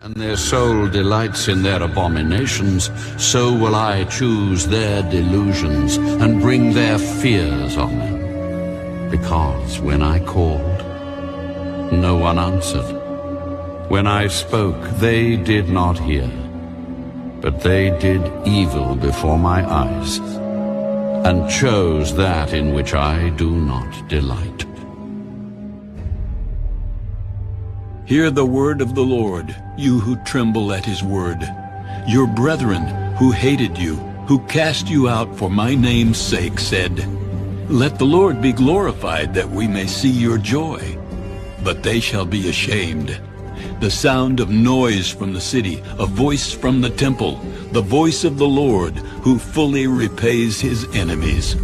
And their soul delights in their abominations, so will I choose their delusions and bring their fears on them. Because when I called, no one answered. When I spoke, they did not hear. But they did evil before my eyes, and chose that in which I do not delight. Hear the word of the Lord, you who tremble at his word. Your brethren who hated you, who cast you out for my name's sake, said, Let the Lord be glorified, that we may see your joy. But they shall be ashamed. The sound of noise from the city, a voice from the temple, the voice of the Lord, who fully repays his enemies.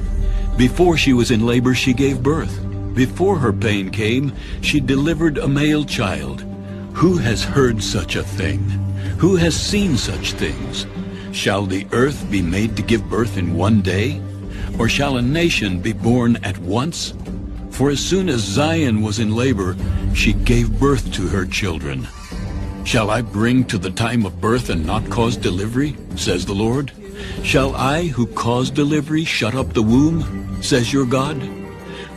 Before she was in labor, she gave birth. Before her pain came, she delivered a male child. Who has heard such a thing? Who has seen such things? Shall the earth be made to give birth in one day? Or shall a nation be born at once? For as soon as Zion was in labor, she gave birth to her children. Shall I bring to the time of birth and not cause delivery, says the Lord? Shall I, who cause delivery, shut up the womb, says your God?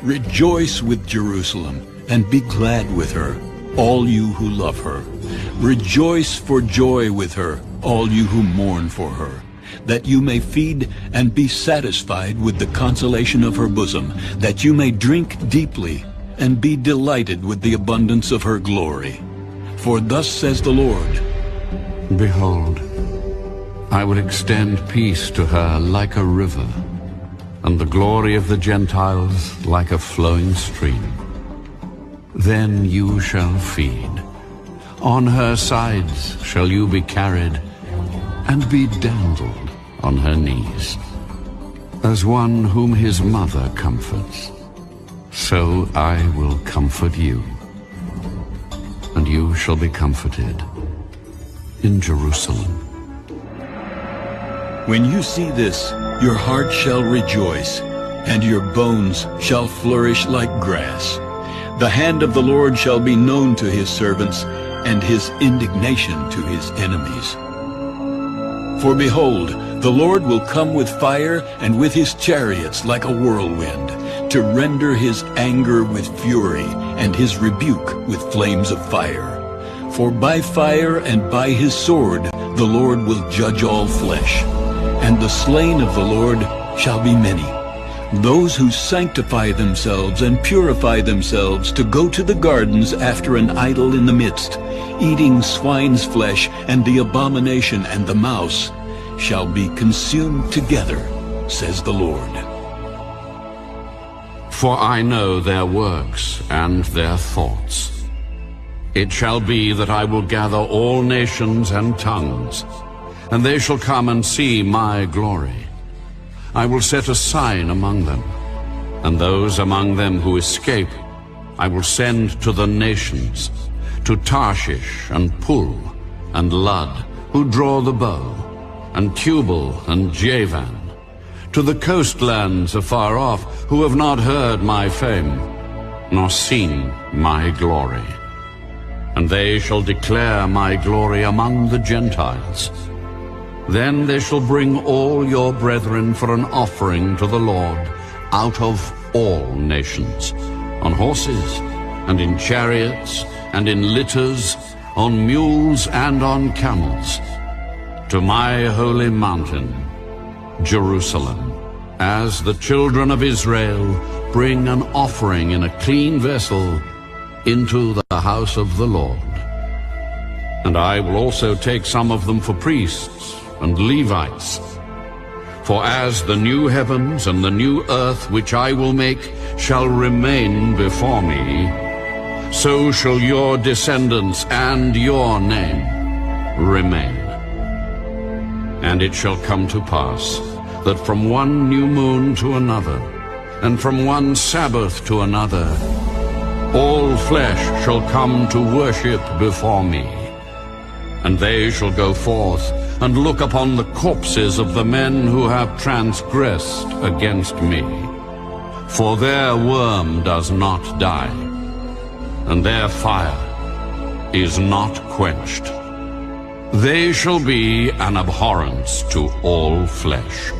Rejoice with Jerusalem, and be glad with her, all you who love her. Rejoice for joy with her, all you who mourn for her, that you may feed and be satisfied with the consolation of her bosom, that you may drink deeply and be delighted with the abundance of her glory. For thus says the Lord, Behold, I will extend peace to her like a river, and the glory of the Gentiles like a flowing stream. Then you shall feed. On her sides shall you be carried, and be dandled on her knees. As one whom his mother comforts, so I will comfort you, and you shall be comforted in Jerusalem. When you see this, your heart shall rejoice, and your bones shall flourish like grass. The hand of the Lord shall be known to his servants, and his indignation to his enemies. For behold, the Lord will come with fire, and with his chariots like a whirlwind, to render his anger with fury, and his rebuke with flames of fire. For by fire and by his sword the Lord will judge all flesh, and the slain of the Lord shall be many. Those who sanctify themselves and purify themselves to go to the gardens after an idol in the midst, eating swine's flesh and the abomination and the mouse, shall be consumed together, says the Lord. For I know their works and their thoughts. It shall be that I will gather all nations and tongues, and they shall come and see my glory. I will set a sign among them, and those among them who escape I will send to the nations, to Tarshish and Pul and Lud, who draw the bow, and Tubal and Javan, to the coastlands afar off, who have not heard my fame, nor seen my glory. And they shall declare my glory among the Gentiles. Then they shall bring all your brethren for an offering to the Lord out of all nations, on horses, and in chariots, and in litters, on mules, and on camels, to my holy mountain, Jerusalem, as the children of Israel bring an offering in a clean vessel into the house of the Lord. And I will also take some of them for priests and Levites. For as the new heavens and the new earth which I will make shall remain before me, so shall your descendants and your name remain. And it shall come to pass that from one new moon to another, and from one Sabbath to another, all flesh shall come to worship before me. And they shall go forth and look upon the corpses of the men who have transgressed against me. For their worm does not die, and their fire is not quenched. They shall be an abhorrence to all flesh.